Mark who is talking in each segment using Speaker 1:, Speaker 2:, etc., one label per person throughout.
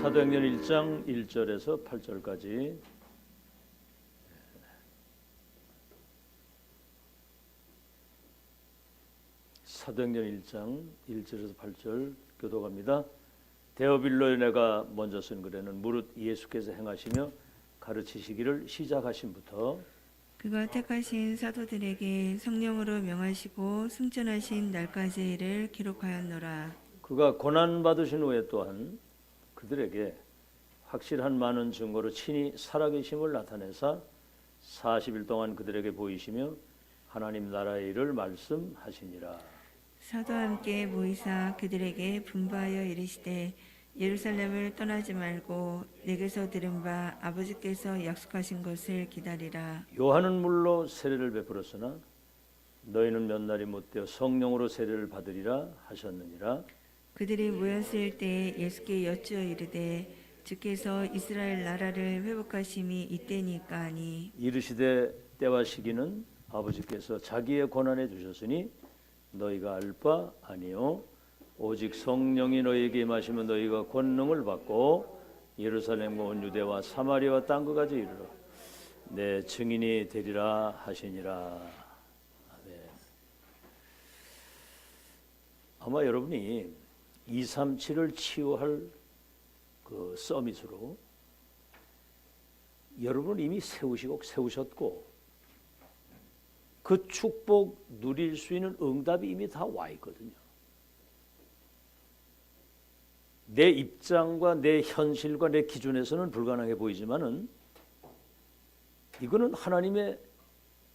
Speaker 1: 사도행전 1장 1절에서 8절까지 사도행전 1장 1절에서 8절 교독합니다. 데오빌로에 내가 먼저 쓴 글에는 무릇 예수께서 행하시며 가르치시기를 시작하심부터
Speaker 2: 그가 택하신 사도들에게 성령으로 명하시고 승천하신 날까지 일을 기록하였노라.
Speaker 1: 그가 고난받으신 후에 또한 그들에게 확실한 많은 증거로 친히 살아계심을 나타내사 40일 동안 그들에게 보이시며 하나님 나라의 일을 말씀하시니라.
Speaker 2: 사도와 함께 모이사 그들에게 분부하여 이르시되 예루살렘을 떠나지 말고 내게서 들은 바 아버지께서 약속하신 것을 기다리라.
Speaker 1: 요한은 물로 세례를 베풀었으나 너희는 몇 날이 못되어 성령으로 세례를 받으리라 하셨느니라.
Speaker 2: 그들이 모였을 때 예수께 여쭈어 이르되 주께서 이스라엘 나라를 회복하심이 이때니까 하니
Speaker 1: 이르시되 때와 시기는 아버지께서 자기의 권한에 주셨으니 너희가 알 바 아니요 오직 성령이 너희에게 임하시면 너희가 권능을 받고 예루살렘과 온 유대와 사마리아와 땅 끝까지 이르러 내 증인이 되리라 하시니라. 아멘. 아마 여러분이 237을 치유할 그 서밋으로 여러분을 이미 세우셨고 그 축복 누릴 수 있는 응답이 이미 다 와 있거든요. 내 입장과 내 현실과 내 기준에서는 불가능해 보이지만은 이거는 하나님의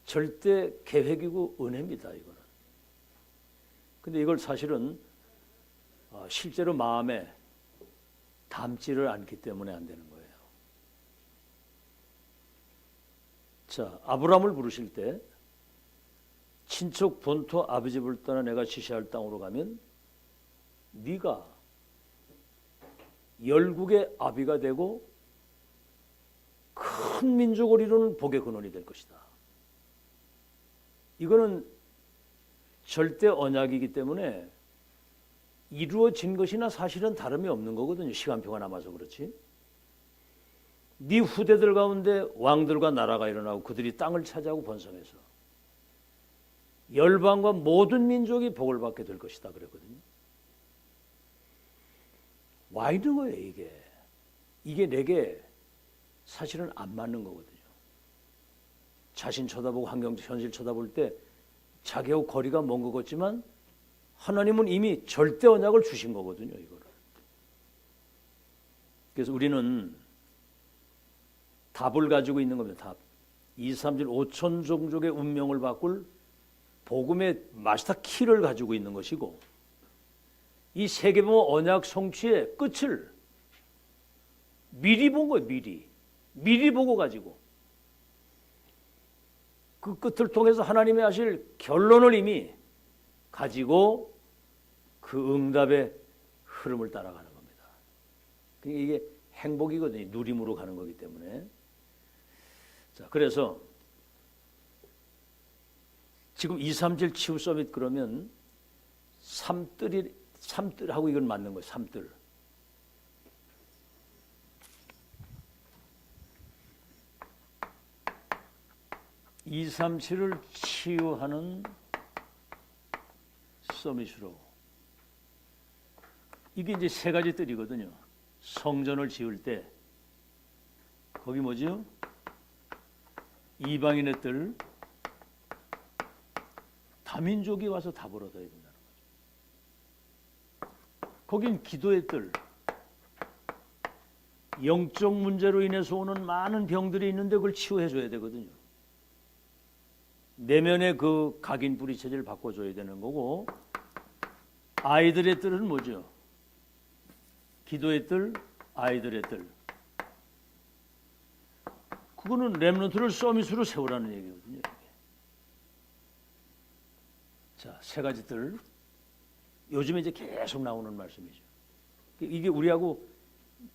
Speaker 1: 절대 계획이고 은혜입니다. 이거는. 근데 이걸 사실은 실제로 마음에 담지를 않기 때문에 안 되는 거예요. 자, 아브라함을 부르실 때 친척 본토 아버지 집을 떠나 내가 지시할 땅으로 가면 네가 열국의 아비가 되고 큰 민족을 이루는 복의 근원이 될 것이다. 이거는 절대 언약이기 때문에 이루어진 것이나 사실은 다름이 없는 거거든요. 시간표가 남아서 그렇지. 네 후대들 가운데 왕들과 나라가 일어나고 그들이 땅을 차지하고 번성해서 열방과 모든 민족이 복을 받게 될 것이다 그랬거든요. 와 있는 거예요. 이게 내게 사실은 안 맞는 거거든요. 자신 쳐다보고 환경 현실 쳐다볼 때 자기하고 거리가 먼 것 같지만 하나님은 이미 절대 언약을 주신 거거든요. 이거를. 그래서 우리는 답을 가지고 있는 겁니다. 답. 2, 3질 5천 종족의 운명을 바꿀 복음의 마스터 키를 가지고 있는 것이고 이 세계보험 언약 성취의 끝을 미리 본 거예요. 미리 보고 가지고 그 끝을 통해서 하나님이 하실 결론을 이미 가지고 그 응답의 흐름을 따라가는 겁니다. 이게 행복이거든요. 누림으로 가는 거기 때문에. 자, 그래서 지금 2, 3질 치유 서밋 그러면 삼뜰하고 이건 맞는 거예요. 삼뜰. 이, 3, 7을 치유하는 서밋으로 이게 이제 세 가지 뜰이거든요. 성전을 지을 때 거기 뭐죠? 이방인의 뜰, 다민족이 와서 답을 얻어야 된다는 거죠. 거긴 기도의 뜰, 영적 문제로 인해서 오는 많은 병들이 있는데 그걸 치유해 줘야 되거든요. 내면의 그 각인 뿌리 체질을 바꿔줘야 되는 거고, 아이들의 뜰은 뭐죠? 기도의 뜰, 아이들의 뜰. 그거는 렘넌트를 서밋으로 세우라는 얘기거든요. 자, 세 가지 뜰. 요즘에 이제 계속 나오는 말씀이죠. 이게 우리하고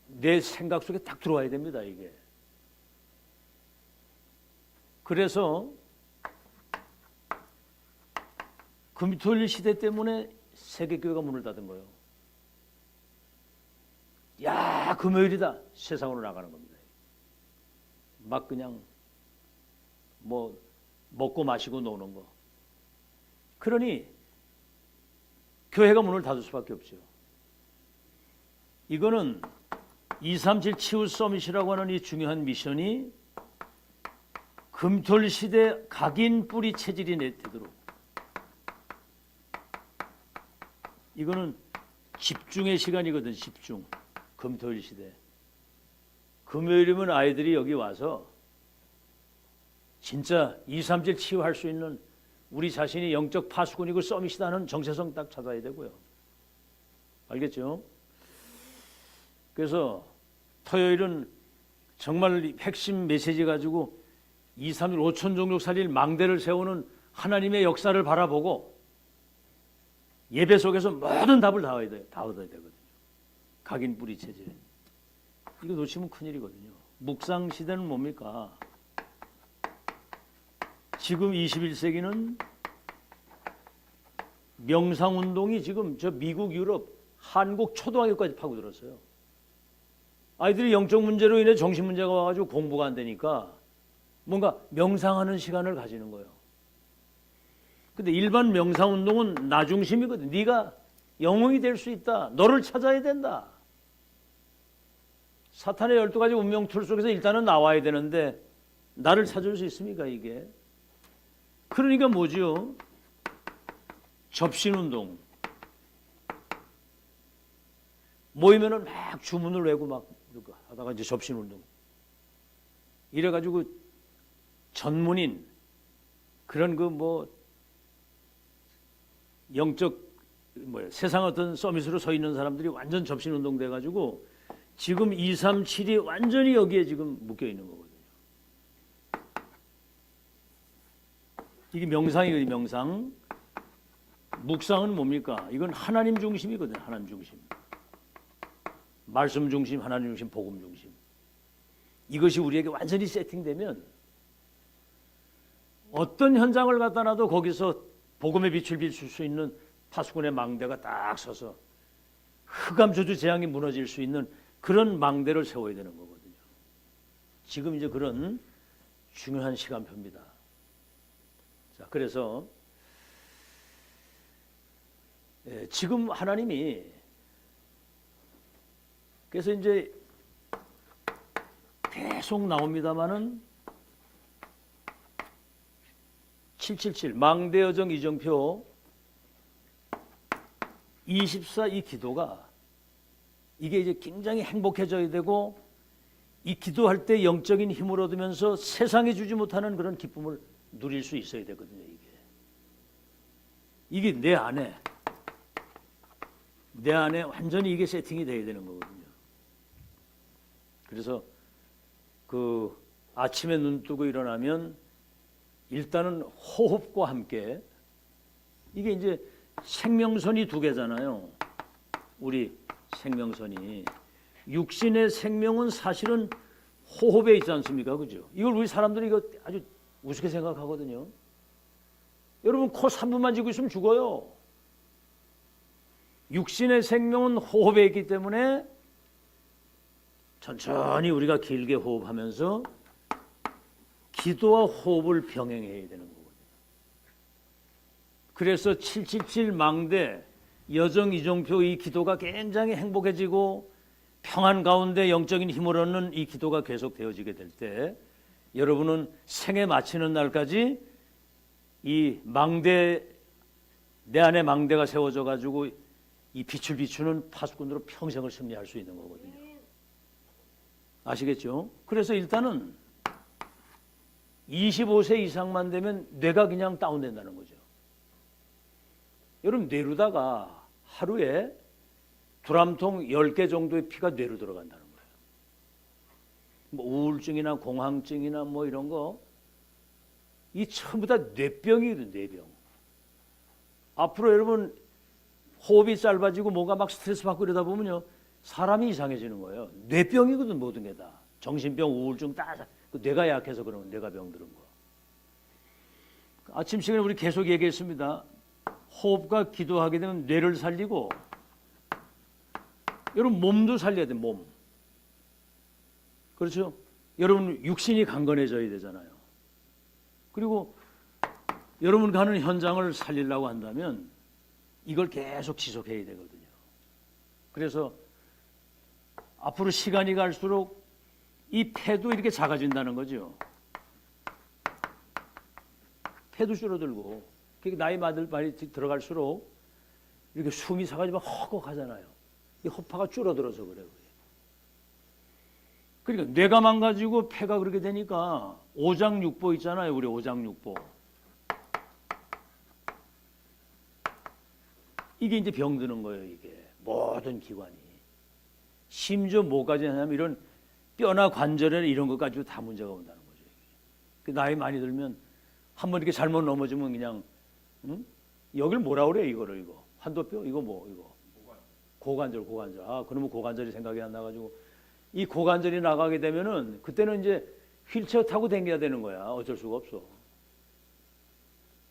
Speaker 1: 내 생각 속에 딱 들어와야 됩니다. 이게. 그래서 금토일 시대 때문에 세계교회가 문을 닫은 거예요. 야, 금요일이다. 세상으로 나가는 겁니다. 막 그냥 뭐 먹고 마시고 노는 거. 그러니 교회가 문을 닫을 수밖에 없죠. 이거는 237 치유 서밋이라고 하는 이 중요한 미션이 금토일 시대 각인 뿌리 체질이 내되도록, 이거는 집중의 시간이거든. 집중. 금토일 시대. 금요일이면 아이들이 여기 와서 진짜 237 치유할 수 있는 우리 자신이 영적 파수꾼이고 서밋이다는 정체성 딱 찾아야 되고요. 알겠죠? 그래서 토요일은 정말 핵심 메시지 가지고 2, 3일 5천 종족 살릴 망대를 세우는 하나님의 역사를 바라보고 예배 속에서 모든 답을 다 얻어야 되거든요. 각인 뿌리 체질. 이거 놓치면 큰일이거든요. 묵상 시대는 뭡니까? 지금 21세기는 명상운동이 지금 저 미국, 유럽, 한국 초등학교까지 파고들었어요. 아이들이 영적 문제로 인해 정신 문제가 와가지고 공부가 안 되니까 뭔가 명상하는 시간을 가지는 거예요. 근데 일반 명상운동은 나 중심이거든. 네가 영웅이 될 수 있다. 너를 찾아야 된다. 사탄의 12가지 운명 툴 속에서 일단은 나와야 되는데 나를 찾을 수 있습니까 이게? 그러니까 뭐죠? 접신운동. 모이면은 막 주문을 외고 막 하다가 이제 접신운동. 이래가지고 전문인 그런 그 뭐 영적 세상 어떤 서밋으로 서 있는 사람들이 완전 접신운동 돼가지고 지금 237이 완전히 여기에 지금 묶여 있는 거거든요. 이게 명상이거든요. 명상. 묵상은 뭡니까? 이건 하나님 중심이거든요. 하나님 중심. 말씀 중심, 하나님 중심, 복음 중심. 이것이 우리에게 완전히 세팅되면 어떤 현장을 갖다 놔도 거기서 복음의 빛을 비출 수 있는 파수꾼의 망대가 딱 서서 흑암 저주 재앙이 무너질 수 있는 그런 망대를 세워야 되는 거거든요. 지금 이제 그런 중요한 시간표입니다. 자, 그래서 지금 하나님이 그래서 이제 계속 나옵니다마는 777 망대여정 이정표 24 이 기도가 이게 이제 굉장히 행복해져야 되고 이 기도할 때 영적인 힘을 얻으면서 세상이 주지 못하는 그런 기쁨을 누릴 수 있어야 되거든요. 이게 내 안에 완전히 이게 세팅이 돼야 되는 거거든요. 그래서 그 아침에 눈 뜨고 일어나면 일단은 호흡과 함께 이게 이제 생명선이 두 개잖아요. 우리 생명선이 육신의 생명은 사실은 호흡에 있지 않습니까? 그죠? 이걸 우리 사람들이 이거 아주 우습게 생각하거든요. 여러분 코 3분만 쥐고 있으면 죽어요. 육신의 생명은 호흡에 있기 때문에 천천히 우리가 길게 호흡하면서 기도와 호흡을 병행해야 되는 거거든요. 그래서 777 망대 여정 이종표 이 기도가 굉장히 행복해지고 평안 가운데 영적인 힘을 얻는 이 기도가 계속 되어지게 될 때 여러분은 생에 마치는 날까지 이 망대 내 안에 망대가 세워져 가지고 이 빛을 비추는 파수꾼으로 평생을 승리할 수 있는 거거든요. 아시겠죠? 그래서 일단은 25세 이상만 되면 뇌가 그냥 다운된다는 거죠. 여러분 뇌로다가 하루에 두람통 10개 정도의 피가 뇌로 들어간다는 거예요. 뭐 우울증이나 공황증이나 뭐 이런 거 이 전부 다 뇌병이거든요. 뇌병. 앞으로 여러분 호흡이 짧아지고 뭔가 막 스트레스 받고 이러다 보면요 사람이 이상해지는 거예요. 뇌병이거든 모든 게 다. 정신병, 우울증 다 뇌가 약해서 그러는 뇌가 병들은 거. 아침 시간에 우리 계속 얘기했습니다. 호흡과 기도하게 되면 뇌를 살리고 여러분 몸도 살려야 돼, 몸. 그렇죠? 여러분 육신이 강건해져야 되잖아요. 그리고 여러분 가는 현장을 살리려고 한다면 이걸 계속 지속해야 되거든요. 그래서 앞으로 시간이 갈수록 이 폐도 이렇게 작아진다는 거죠. 폐도 줄어들고 나이 많이 들어갈수록 이렇게 숨이 차가지고 헉헉하잖아요. 이 허파가 줄어들어서 그래요. 그러니까 뇌가 망가지고 폐가 그렇게 되니까 오장육부 있잖아요. 우리 오장육부. 이게 이제 병드는 거예요. 이게 모든 기관이. 심지어 뭐까지 하냐면 이런 뼈나 관절이나 이런 것 가지고 다 문제가 온다는 거죠. 나이 많이 들면 한번 이렇게 잘못 넘어지면 그냥 여길 뭐라 그래 이거를 이거 환도뼈 이거 뭐 이거 고관절. 아 그러면 고관절이 생각이 안 나가지고 이 고관절이 나가게 되면은 그때는 이제 휠체어 타고 다녀야 되는 거야. 어쩔 수가 없어.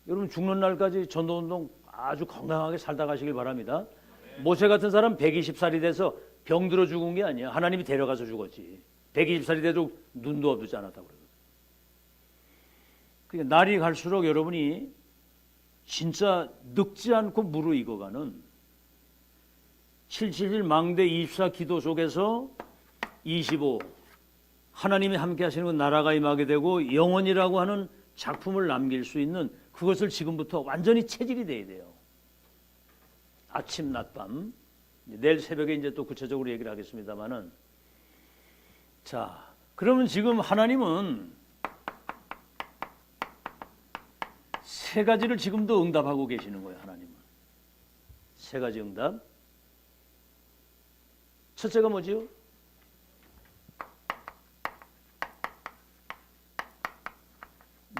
Speaker 1: 여러분 죽는 날까지 전도운동 아주 건강하게 살다 가시길 바랍니다. 모세 같은 사람 120살이 돼서 병들어 죽은 게 아니야. 하나님이 데려가서 죽었지. 120살이 돼도 눈도 없지 않았다고 그러거든. 그러니까 날이 갈수록 여러분이 진짜 늙지 않고 무르익어가는 777 망대 24 기도 속에서 25 하나님이 함께 하시는 나라가 임하게 되고 영원이라고 하는 작품을 남길 수 있는 그것을 지금부터 완전히 체질이 돼야 돼요. 아침 낮밤. 내일 새벽에 이제 또 구체적으로 얘기를 하겠습니다만은 자 그러면 지금 하나님은 세 가지를 지금도 응답하고 계시는 거예요. 하나님은 세 가지 응답. 첫째가 뭐지요?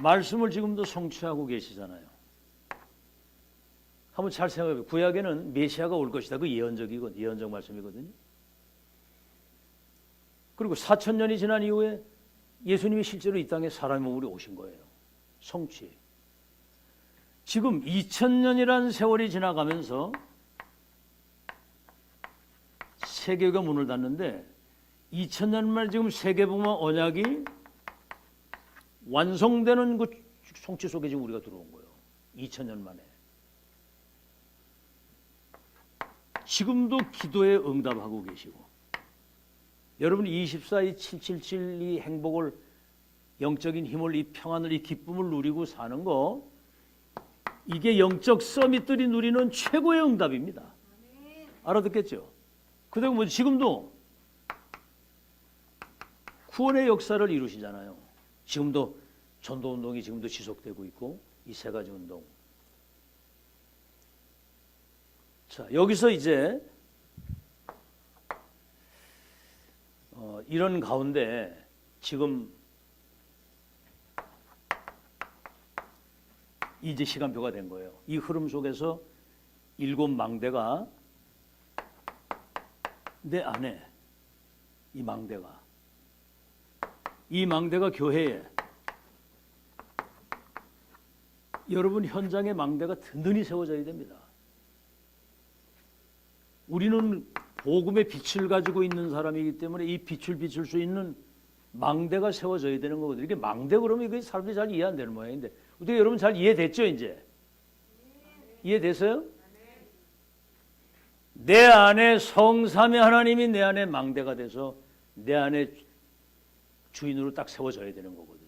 Speaker 1: 말씀을 지금도 성취하고 계시잖아요. 한번 잘 생각해보세요. 구약에는 메시아가 올 것이다. 그 예언적 말씀이거든요. 그리고 4,000년이 지난 이후에 예수님이 실제로 이 땅에 사람의 몸으로 오신 거예요. 성취. 지금 2,000년이라는 세월이 지나가면서 세계가 문을 닫는데 2,000년 만에 지금 세계복음화 언약이 완성되는 그 성취 속에 지금 우리가 들어온 거예요. 2,000년 만에. 지금도 기도에 응답하고 계시고 여러분이 24이 777 이 행복을 영적인 힘을 이 평안을 이 기쁨을 누리고 사는 거 이게 영적 서밋들이 누리는 최고의 응답입니다. 알아듣겠죠? 그리고 뭐 지금도 구원의 역사를 이루시잖아요. 지금도 전도운동이 지금도 지속되고 있고 이 세 가지 운동. 자 여기서 이제 이런 가운데 지금 이제 시간표가 된 거예요. 이 흐름 속에서 7 망대가 내 안에 이 망대가 교회에 여러분 현장의 망대가 든든히 세워져야 됩니다. 우리는 복음의 빛을 가지고 있는 사람이기 때문에 이 빛을 비출 수 있는 망대가 세워져야 되는 거거든요. 이게 망대 그러면 이게 사람들이 잘 이해 안 되는 모양인데 어떻게 여러분 잘 이해됐죠 이제? 이해됐어요? 내 안에 성삼위 하나님이 내 안에 망대가 돼서 내 안에 주인으로 딱 세워져야 되는 거거든요.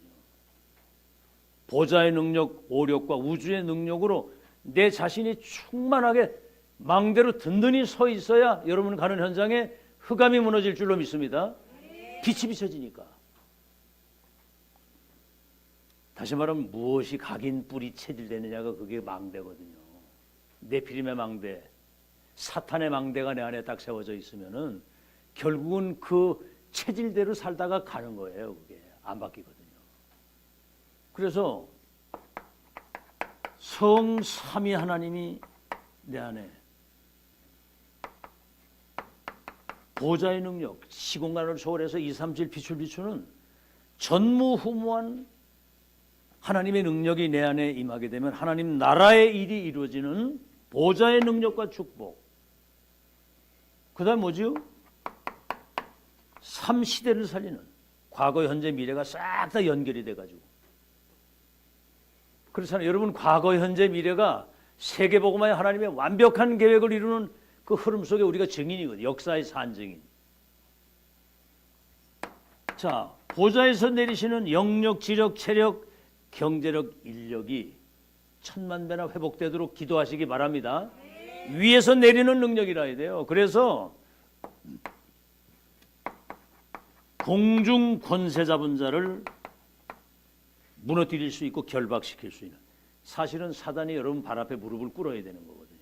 Speaker 1: 보좌의 능력, 오력과 우주의 능력으로 내 자신이 충만하게 망대로 든든히 서 있어야 여러분 가는 현장에 흑암이 무너질 줄로 믿습니다. 빛이 비춰지니까. 다시 말하면 무엇이 각인 뿔이 체질되느냐가 그게 망대거든요. 네피림의 망대, 사탄의 망대가 내 안에 딱 세워져 있으면은 결국은 그 체질대로 살다가 가는 거예요. 그게 안 바뀌거든요. 그래서 성삼위 하나님이 내 안에 보좌의 능력, 시공간을 초월해서 237 빛을 비추는 전무후무한 하나님의 능력이 내 안에 임하게 되면 하나님 나라의 일이 이루어지는 보좌의 능력과 축복, 그다음 뭐지요? 3시대를 살리는 과거, 현재, 미래가 싹 다 연결이 돼가지고 그렇잖아요. 여러분 과거, 현재, 미래가 세계복음화의 하나님의 완벽한 계획을 이루는 그 흐름 속에 우리가 증인이거든요. 역사의 산증인. 자, 보좌에서 내리시는 영력, 지력, 체력, 경제력, 인력이 천만 배나 회복되도록 기도하시기 바랍니다. 위에서 내리는 능력이라 해야 돼요. 그래서 공중 권세 잡은 자를 무너뜨릴 수 있고 결박시킬 수 있는, 사실은 사단이 여러분 발 앞에 무릎을 꿇어야 되는 거거든요.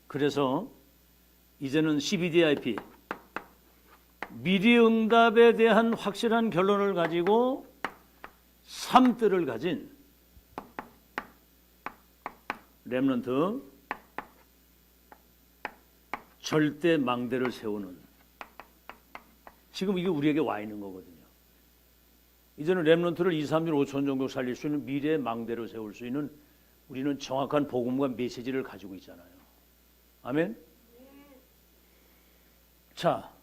Speaker 1: 그래서 이제는 CBDIP, 미리 응답에 대한 확실한 결론을 가지고 삶들을 가진 렘넌트, 절대 망대를 세우는, 지금 이게 우리에게 와 있는 거거든요. 이제는 렘넌트를 2, 3년, 5천 정도 살릴 수 있는 미래의 망대로 세울 수 있는 우리는 정확한 복음과 메시지를 가지고 있잖아요. 아멘? 자,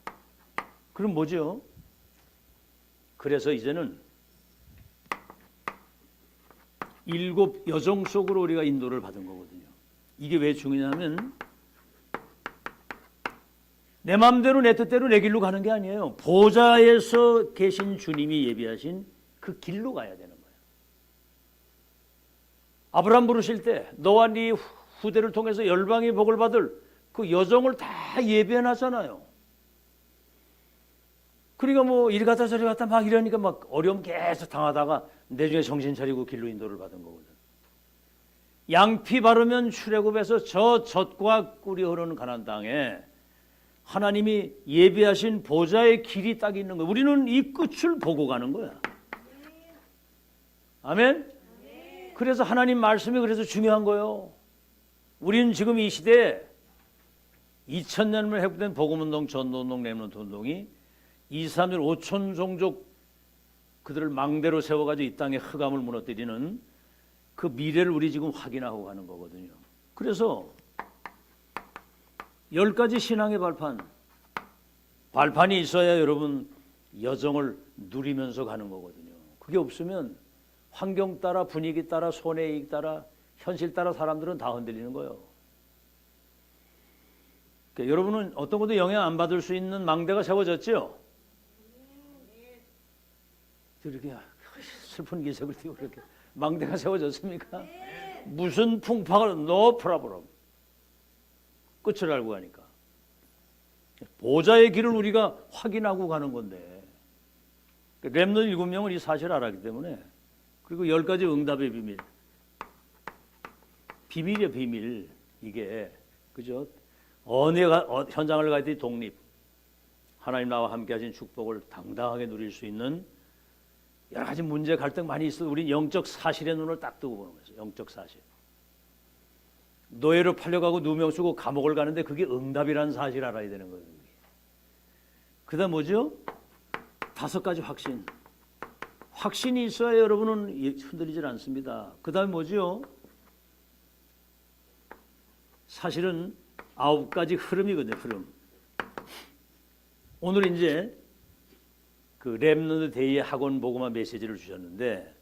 Speaker 1: 그럼 뭐죠? 그래서 이제는 7 여정 속으로 우리가 인도를 받은 거거든요. 이게 왜 중요하냐면 내 마음대로 내 뜻대로 내 길로 가는 게 아니에요. 보좌에서 계신 주님이 예비하신 그 길로 가야 되는 거예요. 아브라함 부르실 때 너와 네 후대를 통해서 열방이 복을 받을 그 여정을 다 예비해놨잖아요. 그러니까 뭐 이리 갔다 저리 갔다 막 이러니까 막 어려움 계속 당하다가 나중에 정신 차리고 길로 인도를 받은 거거든. 양피 바르면 출애굽에서 저 젖과 꿀이 흐르는 가나안 땅에 하나님이 예비하신 보좌의 길이 딱 있는 거예요. 우리는 이 끝을 보고 가는 거야. 아멘? 그래서 하나님 말씀이 그래서 중요한 거예요. 우리는 지금 이 시대에 2000년을 회복된 복음운동, 전도운동, 렘넌트 운동이 2, 3년 5천 종족 그들을 망대로 세워가지고 이 땅의 흑암을 무너뜨리는 그 미래를 우리 지금 확인하고 가는 거거든요. 그래서 10가지 신앙의 발판이 있어야 여러분 여정을 누리면서 가는 거거든요. 그게 없으면 환경 따라, 분위기 따라, 손해이익 따라, 현실 따라 사람들은 다 흔들리는 거예요. 그러니까 여러분은 어떤 것도 영향 안 받을 수 있는 망대가 세워졌죠? 이렇게 슬픈 기색을 띠고 그렇게 망대가 세워졌습니까? 무슨 풍파가 no problem. 끝을 알고 가니까. 보좌의 길을 우리가 확인하고 가는 건데 렘넌트 7명은 이 사실을 알았기 때문에, 그리고 10가지 응답의 비밀. 비밀이에요, 비밀. 이게 그죠? 어느 현장을 갈 때 독립, 하나님 나와 함께 하신 축복을 당당하게 누릴 수 있는 여러 가지 문제, 갈등 많이 있어도 우린 영적 사실의 눈을 딱 뜨고 보는 거예요. 영적 사실. 노예로 팔려가고 누명 쓰고 감옥을 가는데 그게 응답이라는 사실을 알아야 되는 거예요. 그 다음 뭐죠? 5가지 확신. 확신이 있어야 여러분은 흔들리질 않습니다. 그 다음에 뭐죠? 사실은 9가지 흐름이거든요. 흐름. 오늘 이제 그 렘넌트 데이 학원 복음화 메시지를 주셨는데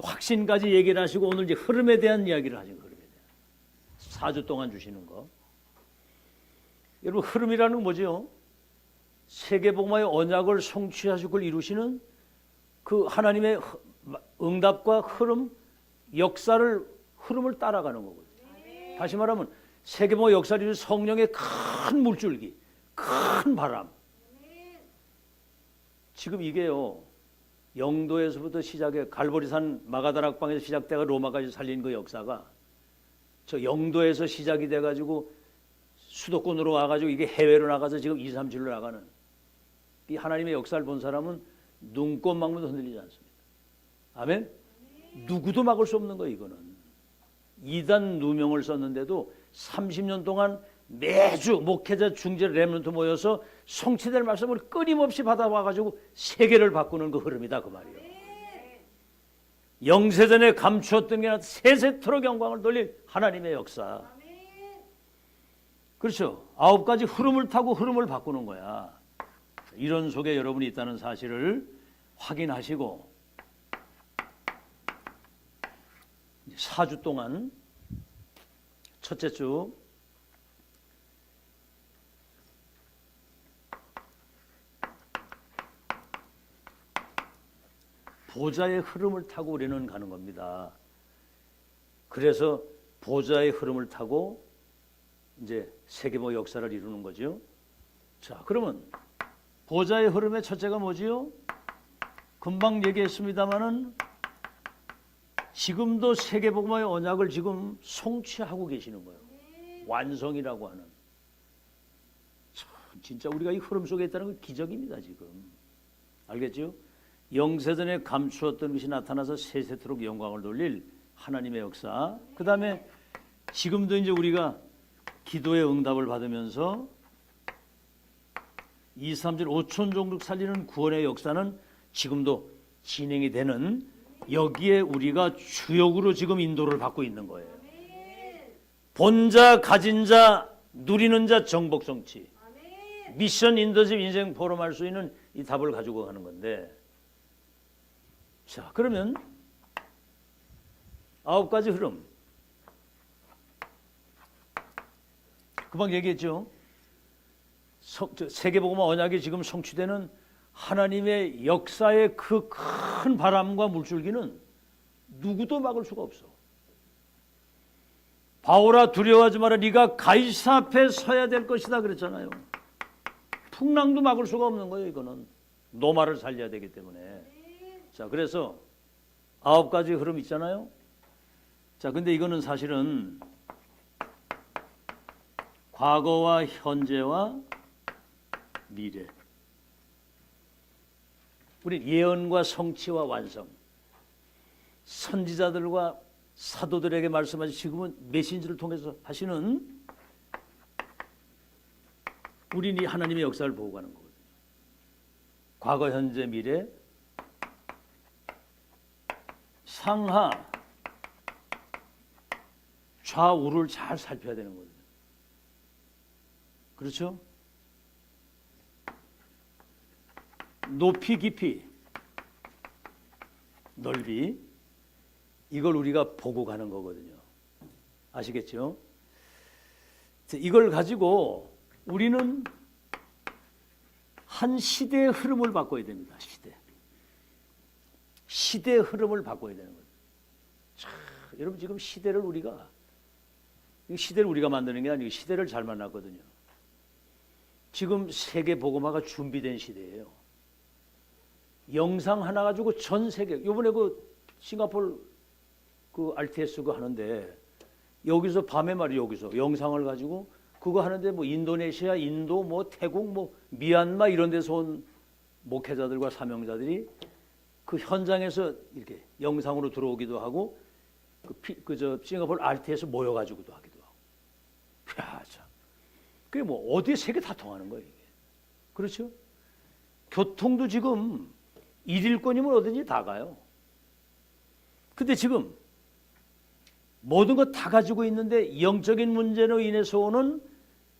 Speaker 1: 확신까지 얘기를 하시고 오늘 이제 흐름에 대한 이야기를 하신 거예요. 4주 동안 주시는 거. 여러분 흐름이라는 건 뭐죠? 세계복음화의 언약을 성취하시고 그걸 이루시는 그 하나님의 응답과 흐름, 역사를 흐름을 따라가는 거거든요. 다시 말하면 세계복음화 역사를 이루는 성령의 큰 물줄기, 큰 바람. 지금 이게요, 영도에서부터 시작해 갈보리산 마가다락방에서 시작돼가 로마까지 살린 그 역사가 저 영도에서 시작이 돼가지고 수도권으로 와가지고 이게 해외로 나가서 지금 2, 3주로 나가는 이 하나님의 역사를 본 사람은 눈꽃 막무도 흔들리지 않습니다. 아멘? 누구도 막을 수 없는 거예요. 이거는 이단 누명을 썼는데도 30년 동안 매주 목회자, 중재, 렘넌트 모여서 성취될 말씀을 끊임없이 받아와가지고 세계를 바꾸는 그 흐름이다 그 말이에요. 영세전에 감추었던 게 세세토록 영광을 돌릴 하나님의 역사. 그렇죠. 9가지 흐름을 타고 흐름을 바꾸는 거야. 이런 속에 여러분이 있다는 사실을 확인하시고 4주 동안 첫째 주 보좌의 흐름을 타고 우리는 가는 겁니다. 그래서 보좌의 흐름을 타고 이제 세계보 역사를 이루는 거죠. 자, 그러면 보좌의 흐름의 첫째가 뭐지요? 금방 얘기했습니다마는 지금도 세계복음화의 언약을 지금 성취하고 계시는 거예요. 완성이라고 하는. 참, 진짜 우리가 이 흐름 속에 있다는 건 기적입니다. 지금 알겠죠? 영세전에 감추었던 것이 나타나서 세세토록 영광을 돌릴 하나님의 역사. 그 다음에 지금도 이제 우리가 기도의 응답을 받으면서 2, 3절 5천 종족 살리는 구원의 역사는 지금도 진행이 되는, 여기에 우리가 주역으로 지금 인도를 받고 있는 거예요. 본 자, 가진 자, 누리는 자, 정복 성취. 미션 인더십 인생 포럼 할 수 있는 이 답을 가지고 가는 건데, 자, 그러면 9가지 흐름. 금방 얘기했죠. 세계복음화 언약이 지금 성취되는 하나님의 역사의 그 큰 바람과 물줄기는 누구도 막을 수가 없어. 바울아 두려워하지 마라. 네가 가이사 앞에 서야 될 것이다 그랬잖아요. 풍랑도 막을 수가 없는 거예요. 이거는 노마를 살려야 되기 때문에. 자, 그래서 9가지 흐름 있잖아요. 자, 근데 이거는 사실은 과거와 현재와 미래. 우리 예언과 성취와 완성. 선지자들과 사도들에게 말씀하신 지금은 메신저를 통해서 하시는 우리는 하나님의 역사를 보고 가는 거거든요. 과거, 현재, 미래, 상하, 좌우를 잘 살펴야 되는 거거든요. 그렇죠? 높이, 깊이, 넓이, 이걸 우리가 보고 가는 거거든요. 아시겠죠? 이걸 가지고 우리는 한 시대의 흐름을 바꿔야 됩니다. 시대의 흐름을 바꿔야 되는 거예요. 자, 여러분 지금 시대를 우리가 만드는 게 아니고 시대를 잘 만났거든요. 지금 세계 복음화가 준비된 시대예요. 영상 하나 가지고 전 세계, 이번에 그 싱가포르 그 RTS 그 하는데 여기서 밤에 말이에요. 여기서 영상을 가지고 그거 하는데 뭐 인도네시아, 인도, 뭐 태국, 뭐 미얀마 이런 데서 온 목회자들과 사명자들이 그 현장에서 이렇게 영상으로 들어오기도 하고 저 싱가포르 RT에서 모여가지고도 하기도 하고. 야, 참. 그게 뭐 어디에 세계 다 통하는 거예요, 이게. 그렇죠? 교통도 지금 일일권이면 어딘지 다 가요. 근데 지금 모든 것 다 가지고 있는데 영적인 문제로 인해서 오는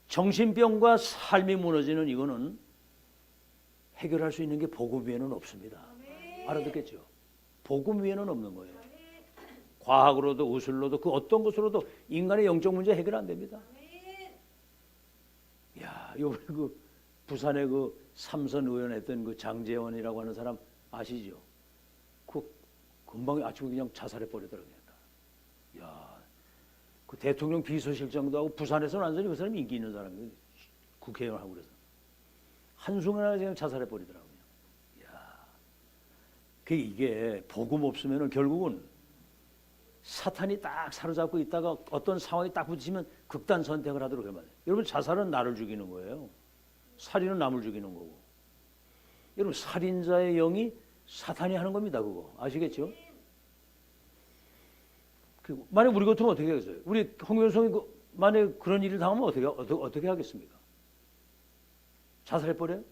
Speaker 1: 정신병과 삶이 무너지는 이거는 해결할 수 있는 게 복음 위에는 없습니다. 알아듣겠죠? 복음 위에는 없는 거예요. 과학으로도 우술로도 그 어떤 것으로도 인간의 영적 문제 해결 안 됩니다. 야, 요번에 그 부산에 그 삼선 의원 했던 그 장재원이라고 하는 사람 아시죠? 그 금방 아침에 그냥 자살해 버리더라고요. 야, 그 대통령 비서실장도 하고 부산에서는 완전히 그 사람이 인기 있는 사람이에요. 국회의원하고 그래서 한순간에 그냥 자살해 버리더라고요. 야, 이게 복음 없으면은 결국은 사탄이 딱 사로잡고 있다가 어떤 상황이 딱 부딪히면 극단 선택을 하도록 해요. 여러분 자살은 나를 죽이는 거예요. 살인은 남을 죽이는 거고. 여러분 살인자의 영이 사탄이 하는 겁니다. 그거 아시겠죠? 만약 우리 같으면 어떻게 하겠어요? 우리 홍명성이 만약 그런 일을 당하면 어떻게 하겠습니까? 자살해 버려요?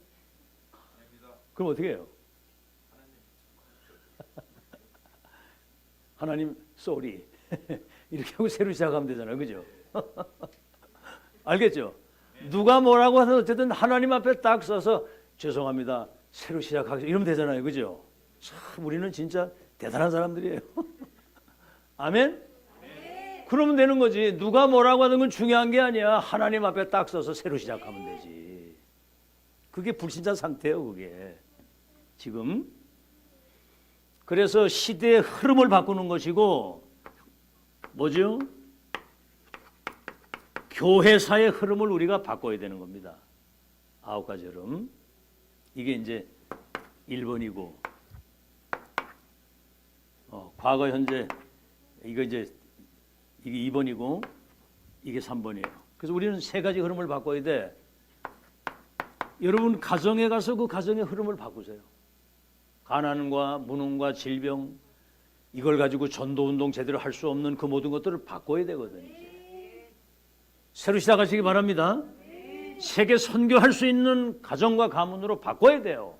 Speaker 1: 그럼 어떻게 해요? 하나님 쏘리 이렇게 하고 새로 시작하면 되잖아요, 그죠? 알겠죠? 누가 뭐라고 하든 어쨌든 하나님 앞에 딱 서서 죄송합니다. 새로 시작하겠습니다. 이러면 되잖아요. 그죠? 참 우리는 진짜 대단한 사람들이에요. 아멘? 그러면 되는 거지. 누가 뭐라고 하는 건 중요한 게 아니야. 하나님 앞에 딱 서서 새로 시작하면 되지. 그게 불신자 상태예요. 그게 지금. 그래서 시대의 흐름을 바꾸는 것이고 뭐죠? 교회사의 흐름을 우리가 바꿔야 되는 겁니다. 9가지 흐름. 이게 이제 1번이고 과거 현재 이게 2번이고 이게 3번이에요. 그래서 우리는 3가지 흐름을 바꿔야 돼. 여러분 가정에 가서 그 가정의 흐름을 바꾸세요. 가난과 무능과 질병 이걸 가지고 전도운동 제대로 할 수 없는 그 모든 것들을 바꿔야 되거든요. 이제. 새로 시작하시기 바랍니다. 세계 선교할 수 있는 가정과 가문으로 바꿔야 돼요.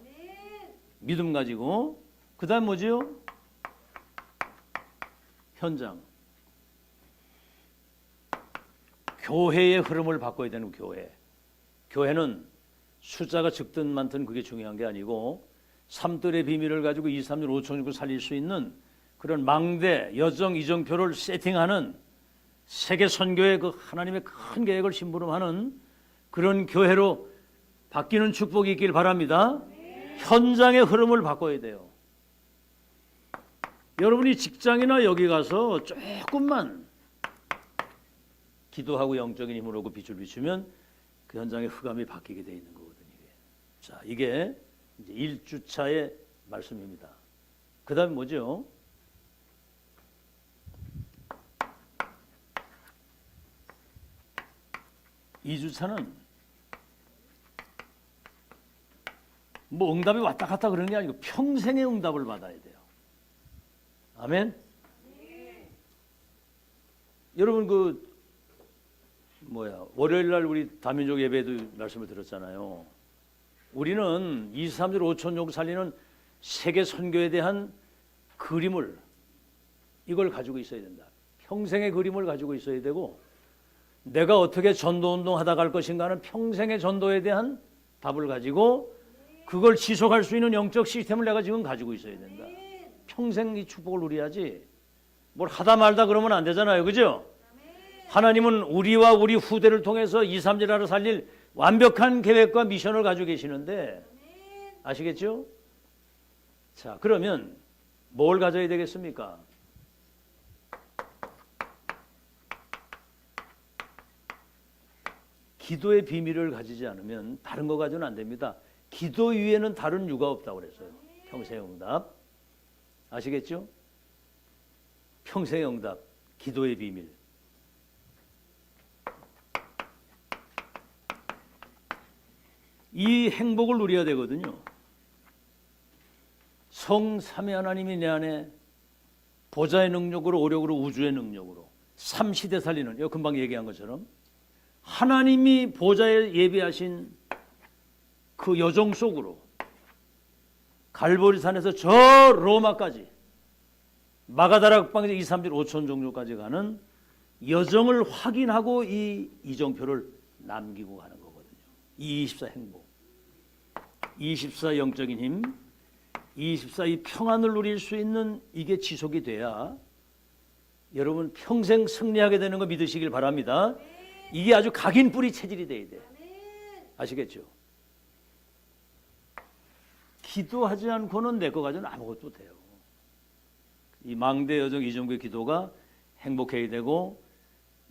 Speaker 1: 믿음 가지고. 그 다음 뭐지요? 현장. 교회의 흐름을 바꿔야 되는 교회. 교회는 숫자가 적든 많든 그게 중요한 게 아니고 삼들의 비밀을 가지고 2, 3년, 5천 주 살릴 수 있는 그런 망대, 여정, 이정표를 세팅하는 세계 선교의 그 하나님의 큰 계획을 심부름하는 그런 교회로 바뀌는 축복이 있길 바랍니다. 현장의 흐름을 바꿔야 돼요. 여러분이 직장이나 여기 가서 조금만 기도하고 영적인 힘으로 그 빛을 비추면 그 현장의 흑암이 바뀌게 돼 있는 거거든요. 자, 이게 이제 1주차의 말씀입니다. 그 다음에 뭐죠? 이 주차는 뭐 응답이 왔다 갔다 그러는 게 아니고 평생의 응답을 받아야 돼요. 아멘? 여러분 월요일 날 우리 다민족 예배도 말씀을 들었잖아요. 우리는 2, 3주 5천 종 살리는 세계 선교에 대한 그림을 이걸 가지고 있어야 된다. 평생의 그림을 가지고 있어야 되고 내가 어떻게 전도운동 하다 갈 것인가 하는 평생의 전도에 대한 답을 가지고 그걸 지속할 수 있는 영적 시스템을 내가 지금 가지고 있어야 된다. 평생 이 축복을 누려야지 뭘 하다 말다 그러면 안 되잖아요. 그죠? 하나님은 우리와 우리 후대를 통해서 2, 3주를 살릴 완벽한 계획과 미션을 가지고 계시는데 아시겠죠? 자, 그러면 뭘 가져야 되겠습니까? 기도의 비밀을 가지지 않으면 다른 거 가지고는 안 됩니다. 기도 위에는 다른 유가 없다고 그랬어요. 평생의 응답. 아시겠죠? 평생의 응답, 기도의 비밀. 이 행복을 누려야 되거든요. 성삼위 하나님이 내 안에 보좌의 능력으로, 오력으로, 우주의 능력으로 삼시대 살리는, 요 금방 얘기한 것처럼 하나님이 보좌에 예비하신 그 여정 속으로 갈보리산에서 저 로마까지 마가다라 국방에서 2, 3주 5천 종류까지 가는 여정을 확인하고 이 이정표를 남기고 가는 거거든요. 24 행복, 24 영적인 힘, 24 이 평안을 누릴 수 있는 이게 지속이 돼야 여러분 평생 승리하게 되는 거 믿으시길 바랍니다. 이게 아주 각인 뿌리 체질이 돼야 돼요. 아시겠죠? 기도하지 않고는 내 거 가지고는 아무것도 돼요. 이 망대 여정 이정도의 기도가 행복해야 되고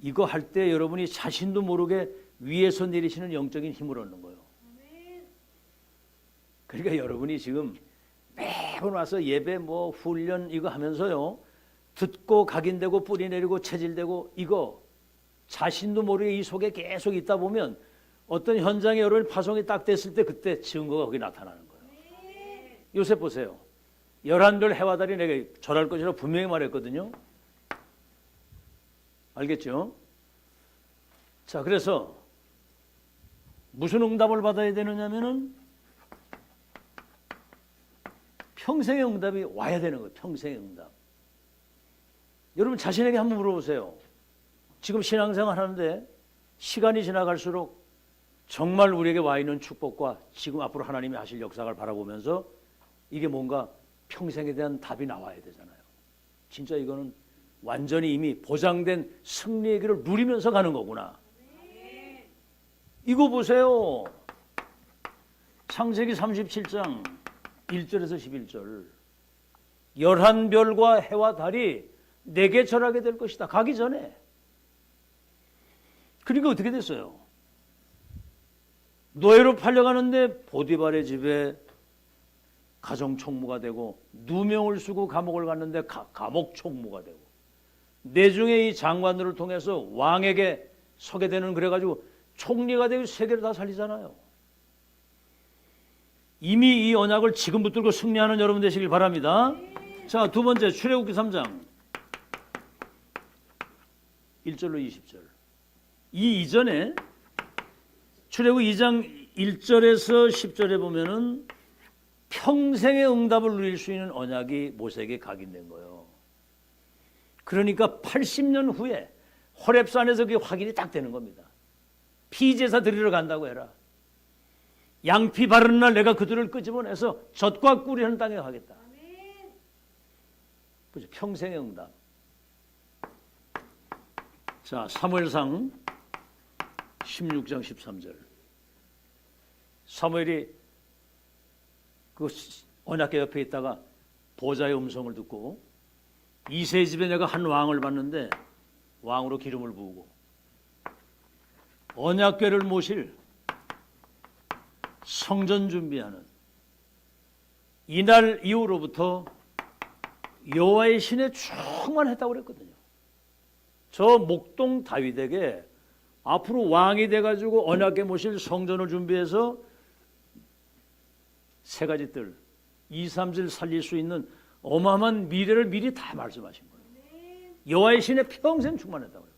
Speaker 1: 이거 할 때 여러분이 자신도 모르게 위에서 내리시는 영적인 힘을 얻는 거예요. 그러니까 여러분이 지금 매번 와서 예배 뭐 훈련 이거 하면서요 듣고 각인되고 뿌리 내리고 체질되고 이거 자신도 모르게 이 속에 계속 있다 보면 어떤 현장에 여러분 파송이 딱 됐을 때 그때 증거가 거기 나타나는 거예요. 요새 보세요. 11별 해와 달이 내게 절할 것이라고 분명히 말했거든요. 알겠죠? 자, 그래서 무슨 응답을 받아야 되느냐면은 평생의 응답이 와야 되는 거예요. 평생의 응답. 여러분 자신에게 한번 물어보세요. 지금 신앙생활 하는데 시간이 지나갈수록 정말 우리에게 와 있는 축복과 지금 앞으로 하나님이 하실 역사를 바라보면서 이게 뭔가 평생에 대한 답이 나와야 되잖아요. 진짜 이거는 완전히 이미 보장된 승리의 길을 누리면서 가는 거구나. 이거 보세요. 창세기 37장 1절에서 11절. 11별과 해와 달이 내게 절하게 될 것이다. 가기 전에. 그러니까 어떻게 됐어요? 노예로 팔려가는데 보디발의 집에 가정 총무가 되고, 누명을 쓰고 감옥을 갔는데 감옥 총무가 되고, 내중에 이 장관들을 통해서 왕에게 서게 되는, 그래가지고 총리가 되고 세계를 다 살리잖아요. 이미 이 언약을 지금 붙들고 승리하는 여러분 되시길 바랍니다. 자, 두 번째 출애굽기 3장 1절로 20절. 이 이전에 출애굽기 2장 1절에서 10절에 보면은 평생의 응답을 누릴 수 있는 언약이 모세에게 각인된 거예요. 그러니까 80년 후에 호렙산에서 그게 확인이 딱 되는 겁니다. 피제사 드리러 간다고 해라. 양피 바르는 날 내가 그들을 끄집어내서 젖과 꿀이 흐르는 땅에 가겠다. 그죠? 평생의 응답. 자, 사무엘상 16장 13절. 사무엘이 그 언약궤 옆에 있다가 보좌의 음성을 듣고, 이새의 집에 내가 한 왕을 봤는데 왕으로 기름을 부으고 언약궤를 모실 성전 준비하는 이날 이후로부터 여호와의 신에 충만했다고 그랬거든요. 저 목동 다윗에게 앞으로 왕이 돼가지고 언약궤 모실 성전을 준비해서 세 가지 뜰, 2, 3질 살릴 수 있는 어마어마한 미래를 미리 다 말씀하신 거예요. 여호와의 신에 평생 충만했다고 해요.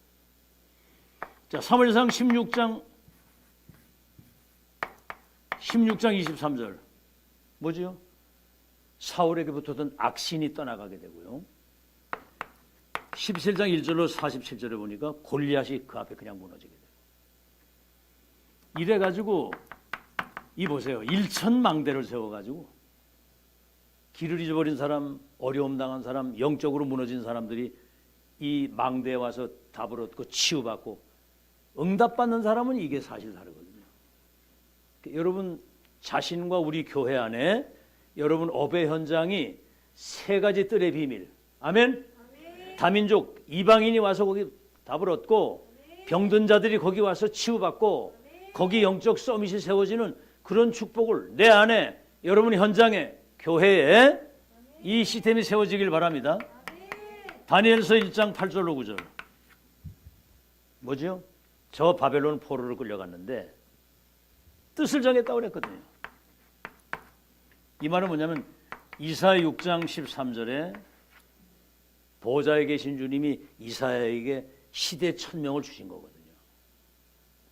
Speaker 1: 자, 사무엘상 16장 23절. 뭐지요? 사울에게 붙었던 악신이 떠나가게 되고요. 17장 1절로 47절에 보니까 골리앗이 그 앞에 그냥 무너지게 돼요. 이래가지고 이 보세요. 일천망대를 세워가지고 길을 잊어버린 사람, 어려움 당한 사람, 영적으로 무너진 사람들이 이 망대에 와서 답을 얻고 치유받고 응답받는 사람은 이게 사실 다르거든요. 여러분 자신과 우리 교회 안에 여러분 업의 현장이 세 가지 뜰의 비밀. 아멘? 다민족 이방인이 와서 거기 답을 얻고, 병든 자들이 거기 와서 치유받고, 거기 영적 서밋이 세워지는 그런 축복을 내 안에, 여러분 현장에, 교회에 이 시스템이 세워지길 바랍니다. 다니엘서 1장 8절로 9절. 뭐죠? 저 바벨론 포로를 끌려갔는데 뜻을 정했다고 그랬거든요. 이 말은 뭐냐면 이사야 6장 13절에 보좌에 계신 주님이 이사야에게 시대 천명을 주신 거거든요.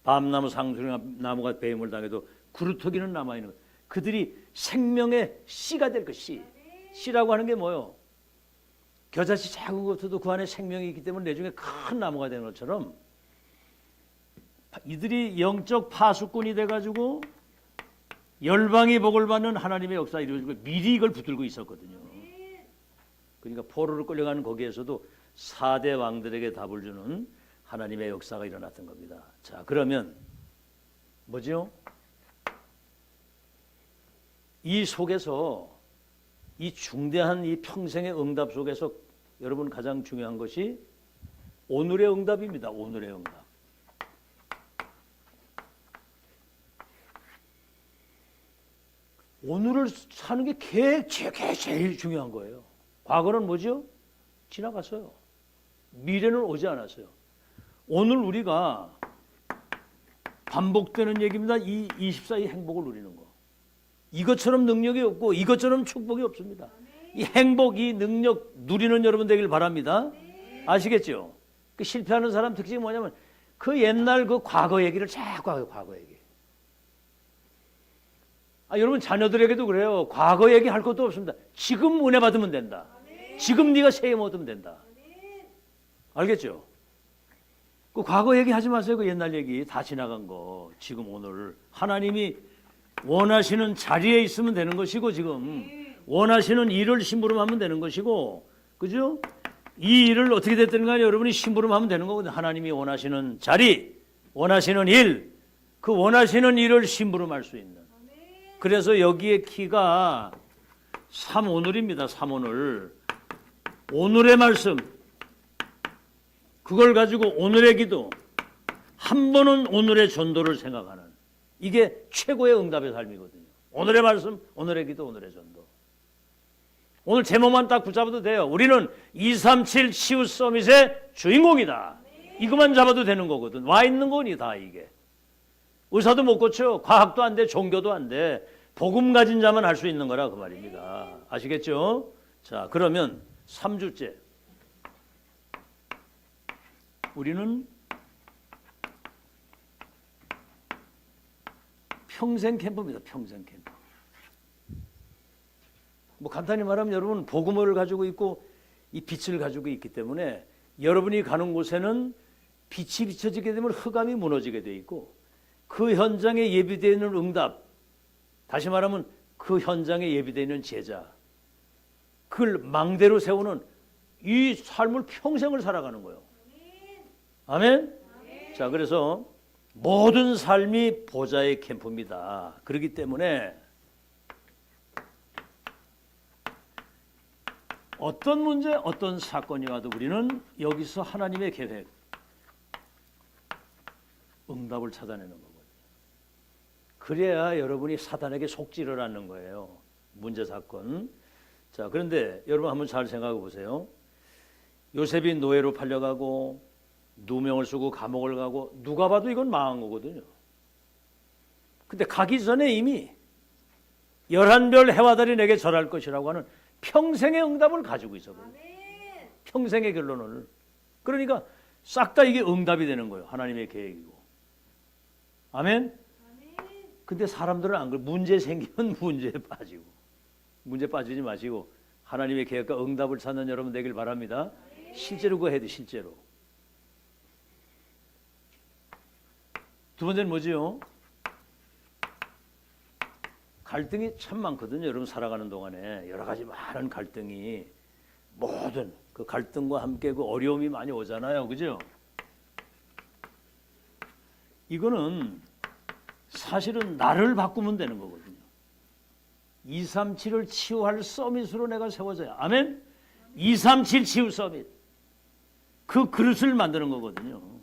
Speaker 1: 밤나무 상수리나무가 배임을 당해도 구루터기는 남아있는 것. 그들이 생명의 씨가 될 것. 씨라고 하는 게 뭐예요? 겨자씨 작은 것도 그 안에 생명이 있기 때문에 나중에 큰 나무가 되는 것처럼 이들이 영적 파수꾼이 돼가지고 열방이 복을 받는 하나님의 역사가 이루어지고 미리 이걸 붙들고 있었거든요. 그러니까 포로를 끌려가는 거기에서도 4대 왕들에게 답을 주는 하나님의 역사가 일어났던 겁니다. 자, 그러면 뭐죠? 이 속에서 이 중대한 이 평생의 응답 속에서 여러분 가장 중요한 것이 오늘의 응답입니다. 오늘의 응답. 오늘을 사는 게 제일 중요한 거예요. 과거는 뭐죠? 지나갔어요. 미래는 오지 않았어요. 오늘 우리가 반복되는 얘기입니다. 이 24의 행복을 누리는 거. 이것처럼 능력이 없고 이것처럼 축복이 없습니다. 이 행복, 이 능력 누리는 여러분 되길 바랍니다. 아시겠죠? 그 실패하는 사람 특징이 뭐냐면 그 옛날 그 과거 얘기를 자꾸 하고 과거 얘기. 여러분 자녀들에게도 그래요. 과거 얘기할 것도 없습니다. 지금 은혜 받으면 된다. 지금 네가 세임 얻으면 된다. 알겠죠? 그 과거 얘기하지 마세요. 그 옛날 얘기 다 지나간 거. 지금 오늘 하나님이 원하시는 자리에 있으면 되는 것이고, 지금 원하시는 일을 심부름하면 되는 것이고, 그죠? 이 일을 어떻게 됐든 간에 여러분이 심부름하면 되는 거거든요. 하나님이 원하시는 자리, 원하시는 일, 그 원하시는 일을 심부름할 수 있는. 그래서 여기에 키가 3오늘입니다. 3오늘. 오늘의 말씀, 그걸 가지고 오늘의 기도, 한 번은 오늘의 전도를 생각하는, 이게 최고의 응답의 삶이거든요. 오늘의 말씀, 오늘의 기도, 오늘의 전도. 오늘 제목만 딱 붙잡아도 돼요. 우리는 237 치유 서밋의 주인공이다. 이것만 잡아도 되는 거거든. 와 있는 거니 다 이게. 의사도 못 고쳐. 과학도 안 돼. 종교도 안 돼. 복음 가진 자만 할 수 있는 거라 그 말입니다. 아시겠죠? 자, 그러면 3주째. 우리는 평생 캠프입니다. 평생 캠프. 뭐 간단히 말하면 여러분 복음을 가지고 있고 이 빛을 가지고 있기 때문에 여러분이 가는 곳에는 빛이 비춰지게 되면 흑암이 무너지게 돼 있고, 그 현장에 예비되어 있는 응답, 다시 말하면 그 현장에 예비되어 있는 제자, 그걸 망대로 세우는 이 삶을 평생을 살아가는 거예요. 아멘? 자, 그래서 모든 삶이 보좌의 캠프입니다. 그렇기 때문에 어떤 문제, 어떤 사건이 와도 우리는 여기서 하나님의 계획, 응답을 찾아내는 거거든요. 그래야 여러분이 사단에게 속지를 않는 거예요. 문제, 사건. 자, 그런데 여러분 한번 잘 생각해 보세요. 요셉이 노예로 팔려가고 누명을 쓰고 감옥을 가고 누가 봐도 이건 망한 거거든요. 근데 가기 전에 이미 11별 해와 달이 내게 절할 것이라고 하는 평생의 응답을 가지고 있었거든요. 평생의 결론을. 그러니까 싹 다 이게 응답이 되는 거예요. 하나님의 계획이고. 아멘? 근데 사람들은 안 그래요. 문제 생기면 문제에 빠지고. 문제 빠지지 마시고 하나님의 계획과 응답을 찾는 여러분 되길 바랍니다. 실제로 그거 해야 돼. 실제로. 두 번째는 뭐지요? 갈등이 참 많거든요. 여러분 살아가는 동안에 여러 가지 많은 갈등이, 모든 그 갈등과 함께 그 어려움이 많이 오잖아요. 그죠? 이거는 사실은 나를 바꾸면 되는 거거든요. 237을 치유할 서밋으로 내가 세워져야. 아멘? 237 치유 서밋. 그 그릇을 만드는 거거든요.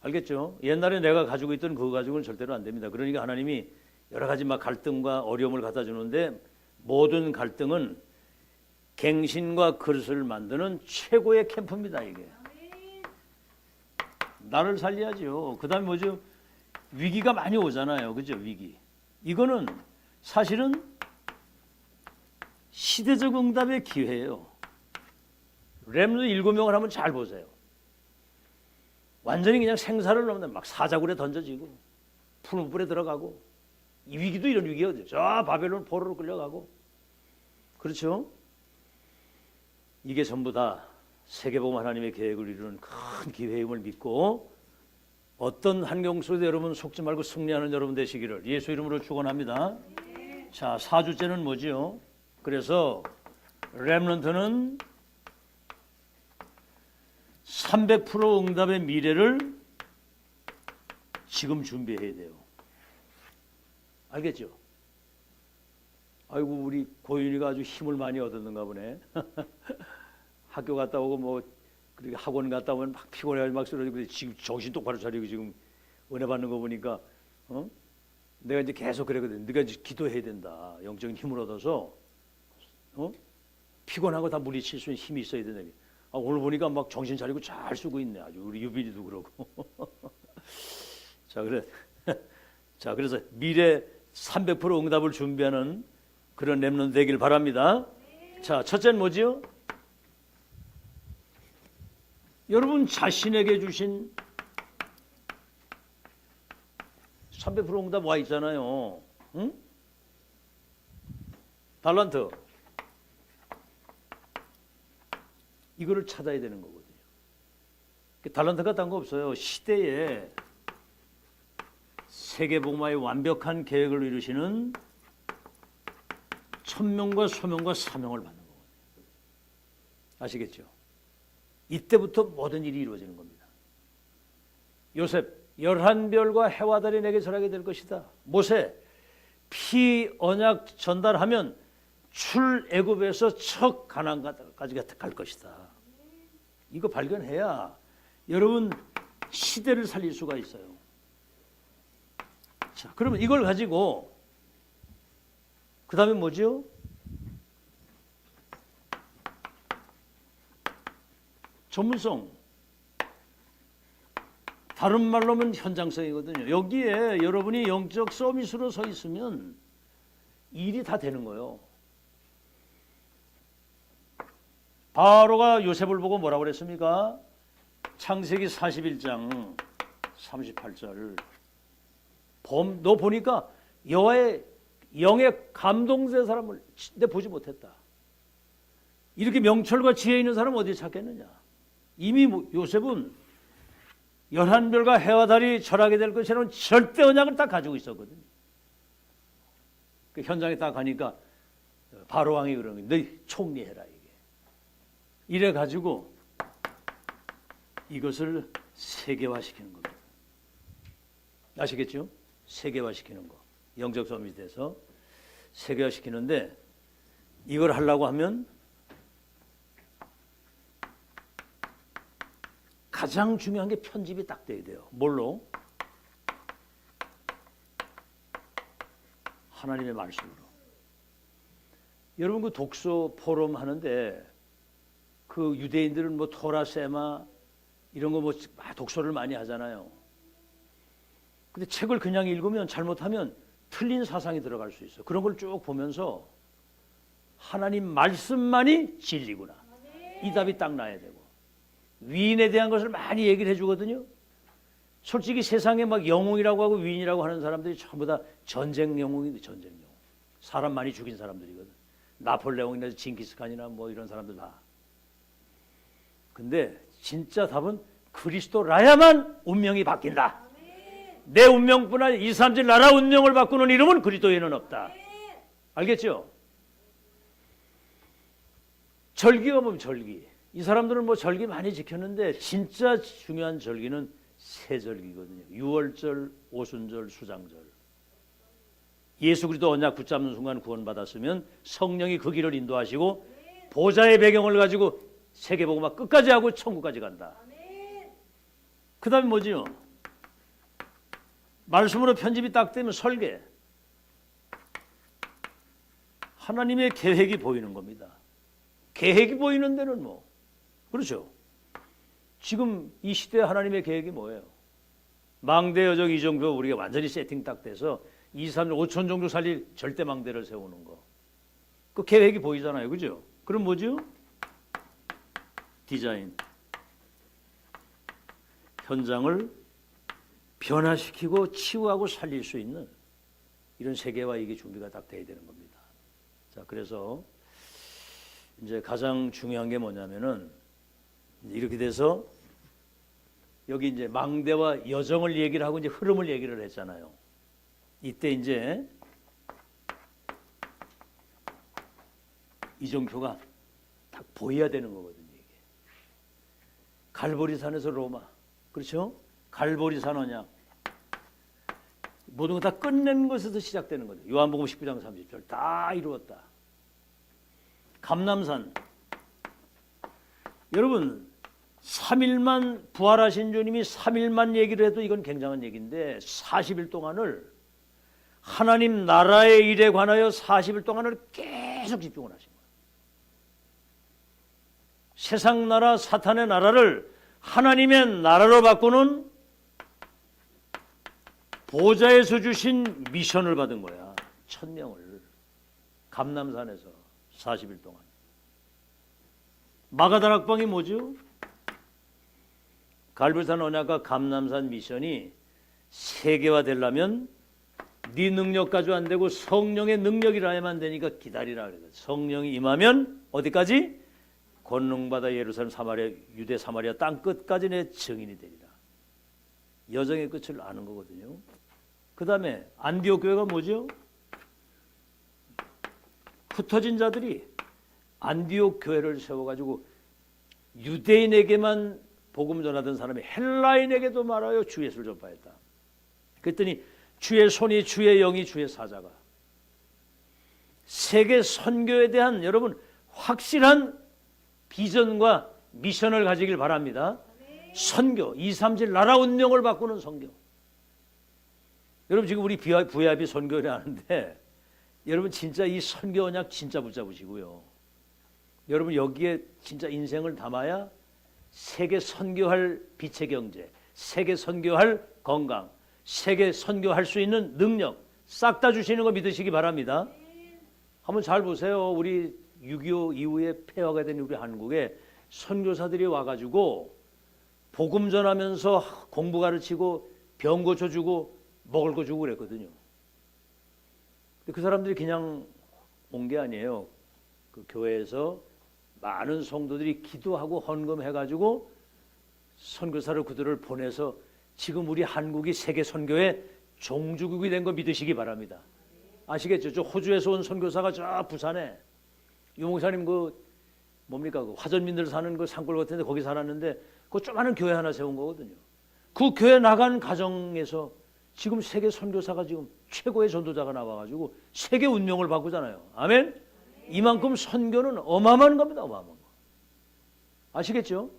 Speaker 1: 알겠죠? 옛날에 내가 가지고 있던 그거 가지고는 절대로 안 됩니다. 그러니까 하나님이 여러 가지 막 갈등과 어려움을 갖다 주는데, 모든 갈등은 갱신과 그릇을 만드는 최고의 캠프입니다. 이게. 나를 살려야죠. 그 다음에 뭐죠? 위기가 많이 오잖아요. 그죠? 위기. 이거는 사실은 시대적 응답의 기회예요. 렘넌트 7명을 한번 잘 보세요. 완전히 그냥 생사를 넘는, 막 사자굴에 던져지고 푸른 불에 들어가고, 이 위기도 이런 위기거든요. 저 바벨론 포로로 끌려가고. 그렇죠? 이게 전부 다 세계복음 하나님의 계획을 이루는 큰 기회임을 믿고, 어떤 환경 속에도 여러분 속지 말고 승리하는 여러분 되시기를 예수 이름으로 축원합니다. 자, 4주째는 뭐지요? 그래서 렘넌트는 300% 응답의 미래를 지금 준비해야 돼요. 알겠죠? 아이고, 우리 고윤이가 아주 힘을 많이 얻었는가 보네. 학교 갔다 오고 뭐 그렇게 학원 갔다 오면 막 피곤해가지고 막 쓰러지고, 지금 정신 똑바로 차리고 지금 은혜 받는 거 보니까, 내가 이제 계속 그랬거든. 네가 이제 기도해야 된다. 영적인 힘을 얻어서, 피곤하고 다 물리칠 수 있는 힘이 있어야 된다. 오늘 보니까 막 정신 차리고 잘 쓰고 있네. 아주 우리 유빈이도 그러고. 자, 그래. 자, 그래서 미래 300% 응답을 준비하는 그런 렘넌트 되길 바랍니다. 자, 첫째는 뭐지요? 여러분 자신에게 주신 300% 응답 와 있잖아요. 응? 달란트. 이거를 찾아야 되는 거거든요. 달란트가 딴 거 없어요. 시대에 세계복음화의 완벽한 계획을 이루시는 천명과 소명과 사명을 받는 거거든요. 아시겠죠? 이때부터 모든 일이 이루어지는 겁니다. 요셉, 11별과 해와 달이 내게 절하게 될 것이다. 모세, 피 언약 전달하면 출애굽에서 첫 가나안까지 갈 것이다. 이거 발견해야 여러분 시대를 살릴 수가 있어요. 자, 그러면 이걸 가지고 그 다음에 뭐죠? 전문성. 다른 말로 하면 현장성이거든요. 여기에 여러분이 영적 서밋으로 서 있으면 일이 다 되는 거예요. 바로가 요셉을 보고 뭐라고 그랬습니까? 창세기 41장 38절. 너 보니까 여호와의 영에 감동된 사람을 내 보지 못했다. 이렇게 명철과 지혜 있는 사람은 어디에 찾겠느냐? 이미 요셉은 11별과 해와 달이 절하게 될 것이라는 절대 언약을 딱 가지고 있었거든요. 그 현장에 딱 가니까 바로 왕이 그러는 거예요. 너희 총리해라 이게. 이래 가지고 이것을 세계화시키는 겁니다. 아시겠죠? 세계화시키는 거. 영적 서밋에서 세계화시키는데 이걸 하려고 하면 가장 중요한 게 편집이 딱 돼야 돼요. 뭘로? 하나님의 말씀으로. 여러분 그 독서 포럼 하는데 그 유대인들은 뭐 토라 세마 이런 거 뭐 독서를 많이 하잖아요. 근데 책을 그냥 읽으면 잘못하면 틀린 사상이 들어갈 수 있어요. 그런 걸 쭉 보면서 하나님 말씀만이 진리구나. 이 답이 딱 나야 되고. 위인에 대한 것을 많이 얘기를 해주거든요. 솔직히 세상에 막 영웅이라고 하고 위인이라고 하는 사람들이 전부 다 전쟁 영웅인데 전쟁 영웅. 사람 많이 죽인 사람들이거든. 나폴레옹이나 징기스칸이나 뭐 이런 사람들 다. 근데 진짜 답은 그리스도라야만 운명이 바뀐다. 내 운명뿐 아니라 2, 3질 나라 운명을 바꾸는 이름은 그리스도에는 없다. 알겠죠? 절기가 보면 절기. 이 사람들은 뭐 절기 많이 지켰는데 진짜 중요한 절기는 세 절기거든요. 유월절, 오순절, 수장절. 예수 그리스도 언약 붙잡는 순간 구원받았으면 성령이 그 길을 인도하시고 보좌의 배경을 가지고 세계복음화 끝까지 하고 천국까지 간다. 그 다음에 뭐지요? 말씀으로 편집이 딱 되면 설계. 하나님의 계획이 보이는 겁니다. 계획이 보이는 데는 뭐 그렇죠. 지금 이 시대에 하나님의 계획이 뭐예요? 망대 여적 이정표 우리가 완전히 세팅 딱 돼서 2, 3, 5천 정도 살릴 절대 망대를 세우는 거. 그 계획이 보이잖아요. 그죠? 그럼 뭐죠? 디자인. 현장을 변화시키고 치유하고 살릴 수 있는 이런 세계화 이게 준비가 딱 돼야 되는 겁니다. 자, 그래서 이제 가장 중요한 게 뭐냐면은 이렇게 돼서 여기 이제 망대와 여정을 얘기를 하고 이제 흐름을 얘기를 했잖아요. 이때 이제 이정표가 딱 보여야 되는 거거든요. 이게. 갈보리산에서 로마, 그렇죠? 갈보리산 언약. 모든 거 다 끝낸 것에서 시작되는 거죠. 요한복음 19장 30절 다 이루었다. 감람산. 여러분 3일만 부활하신 주님이 3일만 얘기를 해도 이건 굉장한 얘기인데 40일 동안을 하나님 나라의 일에 관하여 40일 동안을 계속 집중을 하신 거예요. 세상 나라 사탄의 나라를 하나님의 나라로 바꾸는 보좌에서 주신 미션을 받은 거야. 1000명을 감람산에서 40일 동안. 마가다락방이 뭐죠? 갈보리산 언약과 감람산 미션이 세계화되려면 네 능력 가지고 안 되고 성령의 능력이라야만 되니까 기다리라 그래요. 성령이 임하면 어디까지? 권능받아 예루살렘 사마리아 유대 사마리아 땅 끝까지 내 증인이 되리라. 여정의 끝을 아는 거거든요. 그 다음에 안디옥 교회가 뭐죠? 흩어진 자들이 안디옥 교회를 세워가지고 유대인에게만 복음 전하던 사람이 헬라인에게도 말하여 주 예수를 전파했다. 그랬더니 주의 손이 주의 영이 주의 사자가 세계 선교에 대한 여러분 확실한 비전과 미션을 가지길 바랍니다. 선교 237 나라 운명을 바꾸는 선교. 여러분 지금 우리 VIP 선교를 하는데 여러분 진짜 이 선교 언약 진짜 붙잡으시고요. 여러분 여기에 진짜 인생을 담아야 세계 선교할 빛의 경제, 세계 선교할 건강, 세계 선교할 수 있는 능력 싹 다 주시는 거 믿으시기 바랍니다. 한번 잘 보세요. 우리 6.25 이후에 폐허가 된 우리 한국에 선교사들이 와가지고 복음 전하면서 공부 가르치고 병 고쳐주고 먹을 거 주고 그랬거든요. 그 사람들이 그냥 온 게 아니에요. 그 교회에서 많은 성도들이 기도하고 헌금해가지고 선교사를 그들을 보내서 지금 우리 한국이 세계 선교의 종주국이 된 거 믿으시기 바랍니다. 아시겠죠? 저 호주에서 온 선교사가 저 부산에 유목사님 그 뭡니까 그 화전민들 사는 그 산골 같은데 거기 살았는데 그 조그마한 교회 하나 세운 거거든요. 그 교회 나간 가정에서 지금 세계 선교사가 지금 최고의 전도자가 나와가지고 세계 운명을 바꾸잖아요. 아멘. 이만큼 선교는 어마어마한 겁니다. 어마어마한 거. 아시겠죠?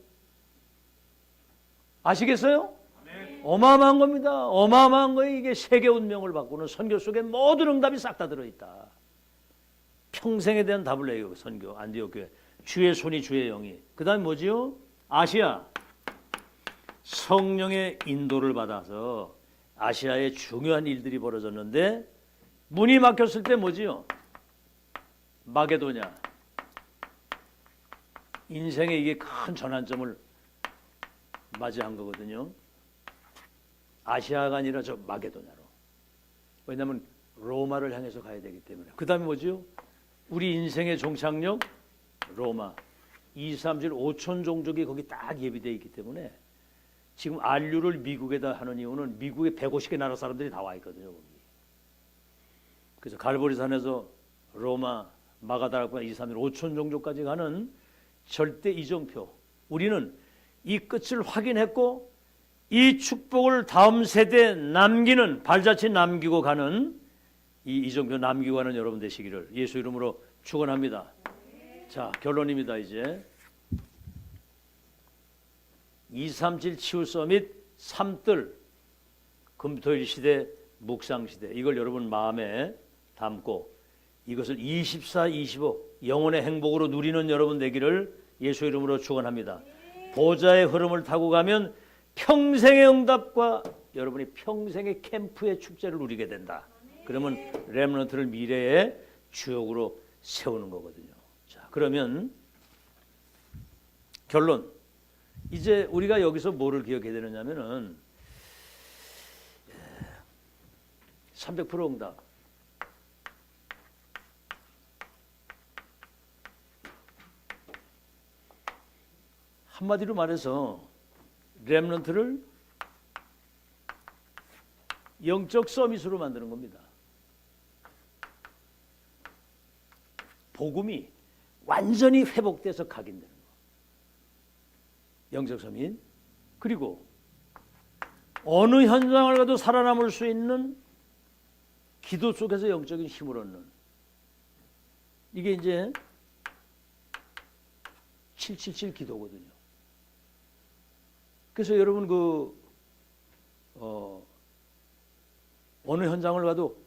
Speaker 1: 아시겠어요? 어마어마한 겁니다. 어마어마한 거예요. 이게 세계 운명을 바꾸는 선교 속에 모든 응답이 싹 다 들어있다. 평생에 대한 답을 내요. 선교 안디옥 교회. 주의 손이 주의 영이. 그 다음에 뭐지요? 아시아. 성령의 인도를 받아서 아시아에 중요한 일들이 벌어졌는데 문이 막혔을 때 뭐지요? 마게도냐. 인생의 이게 큰 전환점을 맞이한 거거든요. 아시아가 아니라 저 마게도냐로. 왜냐하면 로마를 향해서 가야 되기 때문에. 그 다음에 뭐죠? 우리 인생의 종착역 로마. 237 5천 종족이 거기 딱 예비되어 있기 때문에 지금 안류를 미국에다 하는 이유는 미국에 150개 나라 사람들이 다 와 있거든요. 거기. 그래서 갈보리산에서 로마, 마가다락과 237 5천 종족까지 가는 절대 이정표. 우리는 이 끝을 확인했고 이 축복을 다음 세대에 남기는 발자취 남기고 가는 이 이정표 남기고 가는 여러분 되시기를 예수 이름으로 축원합니다. 자, 결론입니다. 이제 237 치유 서밋 3뜰 금토일 시대 묵상 시대 이걸 여러분 마음에 담고 이것을 24, 25 영혼의 행복으로 누리는 여러분 되기를 예수 이름으로 축원합니다. 보좌의 흐름을 타고 가면 평생의 응답과 여러분이 평생의 캠프의 축제를 누리게 된다. 그러면 렘넌트를 미래의 주역으로 세우는 거거든요. 자, 그러면 결론. 이제 우리가 여기서 뭐를 기억해야 되느냐면은 300% 응답. 한마디로 말해서 렘넌트를 영적 서밋으로 만드는 겁니다. 복음이 완전히 회복돼서 각인되는 거. 영적 서밋. 그리고 어느 현장을 가도 살아남을 수 있는 기도 속에서 영적인 힘을 얻는. 이게 이제 777 기도거든요. 그래서 여러분 어느 현장을 가도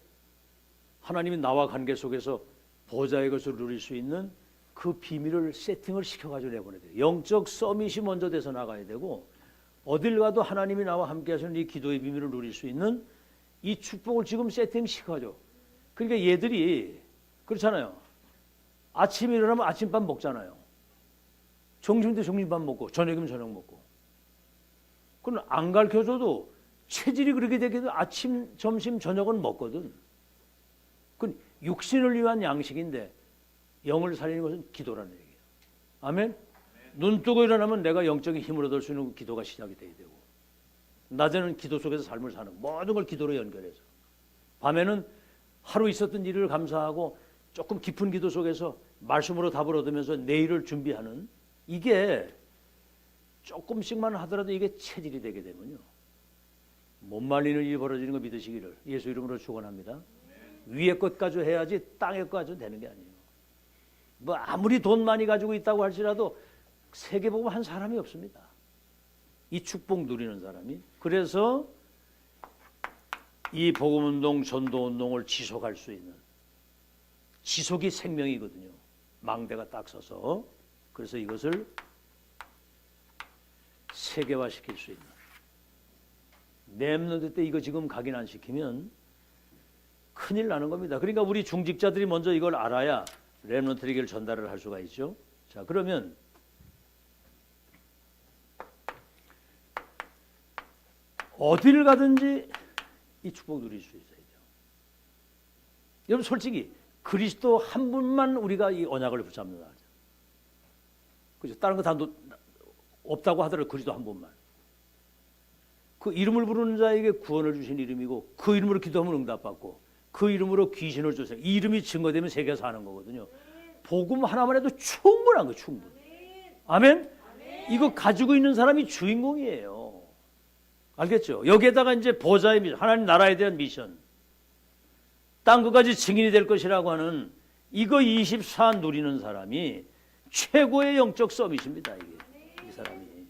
Speaker 1: 하나님이 나와 관계 속에서 보좌의 것을 누릴 수 있는 그 비밀을 세팅을 시켜가지고 내보내야 돼요. 영적 서밋이 먼저 돼서 나가야 되고 어딜 가도 하나님이 나와 함께 하시는 이 기도의 비밀을 누릴 수 있는 이 축복을 지금 세팅시켜줘. 그러니까 얘들이 그렇잖아요. 아침에 일어나면 아침밥 먹잖아요. 점심 때 점심밥 먹고 저녁이면 저녁 먹고. 그건 안 가르쳐줘도 체질이 그렇게 되게도 아침, 점심, 저녁은 먹거든. 그건 육신을 위한 양식인데 영을 살리는 것은 기도라는 얘기예요. 아멘? 눈 뜨고 일어나면 내가 영적인 힘을 얻을 수 있는 기도가 시작이 돼야 되고, 낮에는 기도 속에서 삶을 사는, 모든 걸 기도로 연결해서, 밤에는 하루 있었던 일을 감사하고 조금 깊은 기도 속에서 말씀으로 답을 얻으면서 내일을 준비하는, 이게 조금씩만 하더라도 이게 체질이 되게 되면요, 못 말리는 일이 벌어지는 거 믿으시기를 예수 이름으로 축원합니다. 위의 것 가지고 해야지 땅의 것 가지고 되는 게 아니에요. 뭐 아무리 돈 많이 가지고 있다고 할지라도 세계복음 한 사람이 없습니다. 이 축복 누리는 사람이. 그래서 이 복음운동, 전도운동을 지속할 수 있는, 지속이 생명이거든요. 망대가 딱 서서. 그래서 이것을 세계화시킬 수 있는, 렘넌트 때 이거 지금 각인 안 시키면 큰일 나는 겁니다. 그러니까 우리 중직자들이 먼저 이걸 알아야 렘넌트에게 전달을 할 수가 있죠. 자, 그러면 어디를 가든지 이 축복 누릴 수 있어야죠. 여러분 솔직히 그리스도 한 분만 우리가 이 언약을 붙잡는다. 그죠? 다른 거 다 없다고 하더라도 그리스도 한 분만. 그 이름을 부르는 자에게 구원을 주신 이름이고, 그 이름으로 기도하면 응답받고, 그 이름으로 귀신을 쫓아요. 이 이름이 증거되면 세계에 사는 거거든요. 복음 하나만 해도 충분한 거예요. 충분. 아멘? 이거 가지고 있는 사람이 주인공이에요. 알겠죠? 여기에다가 이제 보좌의 미션, 하나님 나라에 대한 미션, 땅 끝까지 증인이 될 것이라고 하는 이거 24 누리는 사람이 최고의 영적 서밋입니다. 이게 이 사람이.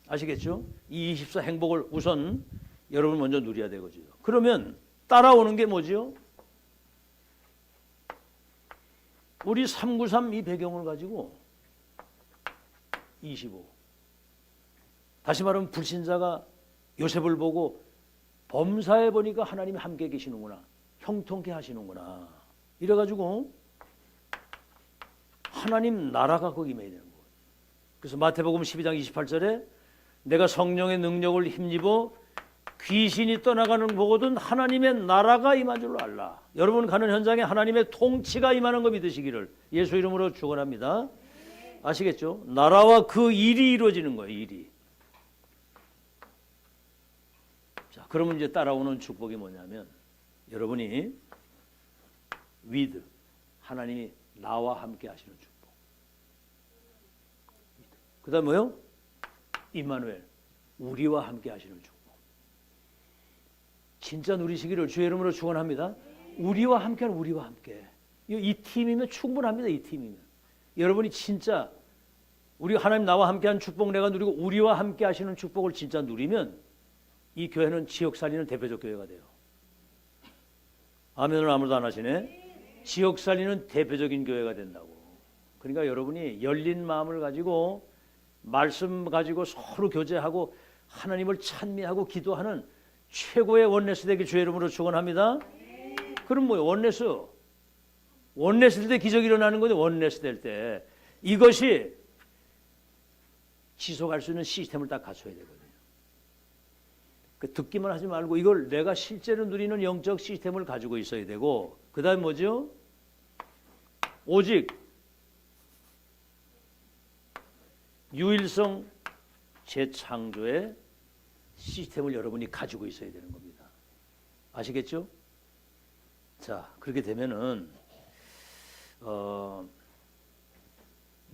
Speaker 1: 아시겠죠? 이 24 행복을 우선 여러분 먼저 누려야 되거든요. 그러면 따라오는 게 뭐죠? 우리 393 이 배경을 가지고 25. 다시 말하면 불신자가 요셉을 보고 범사에 보니까 하나님이 함께 계시는구나, 형통케 하시는구나, 이래가지고 하나님 나라가 거기 매이는 거예요. 그래서 마태복음 12장 28절에 내가 성령의 능력을 힘입어 귀신이 떠나가는 거 보거든 하나님의 나라가 임한 줄로 알라. 여러분 가는 현장에 하나님의 통치가 임하는 거 믿으시기를 예수 이름으로 축원합니다. 아시겠죠? 나라와 그 일이 이루어지는 거예요. 일이. 자, 그러면 이제 따라오는 축복이 뭐냐면, 여러분이 with, 하나님이 나와 함께 하시는 축복. 그 다음 뭐요? 임마누엘, 우리와 함께 하시는 축복. 진짜 누리시기를 주의 이름으로 축원합니다. 우리와 함께하는, 우리와 함께. 이 팀이면 충분합니다. 이 팀이면. 여러분이 진짜 우리 하나님 나와 함께하는 축복 내가 누리고 우리와 함께 하시는 축복을 진짜 누리면 이 교회는 지역 살리는 대표적 교회가 돼요. 아멘을 아무도 안 하시네. 지역 살리는 대표적인 교회가 된다고. 그러니까 여러분이 열린 마음을 가지고 말씀 가지고 서로 교제하고 하나님을 찬미하고 기도하는 최고의 원네스 되길 주의 이름으로 축원합니다. 그럼 뭐예요? 원네스 될 때 기적이 일어나는 거죠. 원네스 될 때 이것이 지속할 수 있는 시스템을 딱 갖춰야 되거든요. 듣기만 하지 말고 이걸 내가 실제로 누리는 영적 시스템을 가지고 있어야 되고, 그 다음 뭐죠? 오직 유일성 재창조의 시스템을 여러분이 가지고 있어야 되는 겁니다. 아시겠죠? 자, 그렇게 되면은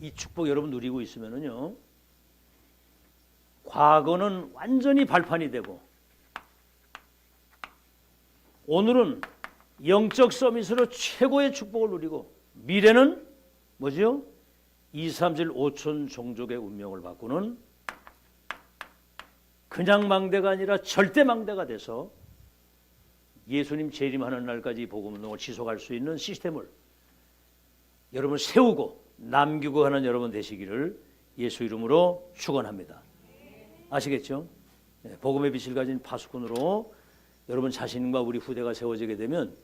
Speaker 1: 이 축복 여러분 누리고 있으면은요, 과거는 완전히 발판이 되고 오늘은 영적 서밋으로 최고의 축복을 누리고, 미래는 뭐죠? 2, 3, 7, 5천 종족의 운명을 바꾸는 그냥 망대가 아니라 절대 망대가 돼서 예수님 재림하는 날까지 복음운동을 지속할 수 있는 시스템을 여러분 세우고 남기고 하는 여러분 되시기를 예수 이름으로 축원합니다. 아시겠죠? 복음의 빛을 가진 파수꾼으로 여러분 자신과 우리 후대가 세워지게 되면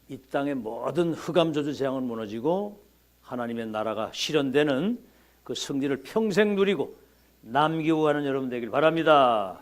Speaker 1: 이 땅의 모든 흑암 저주 재앙은 무너지고 하나님의 나라가 실현되는 그 승리를 평생 누리고 남기고 가는 여러분 되길 바랍니다.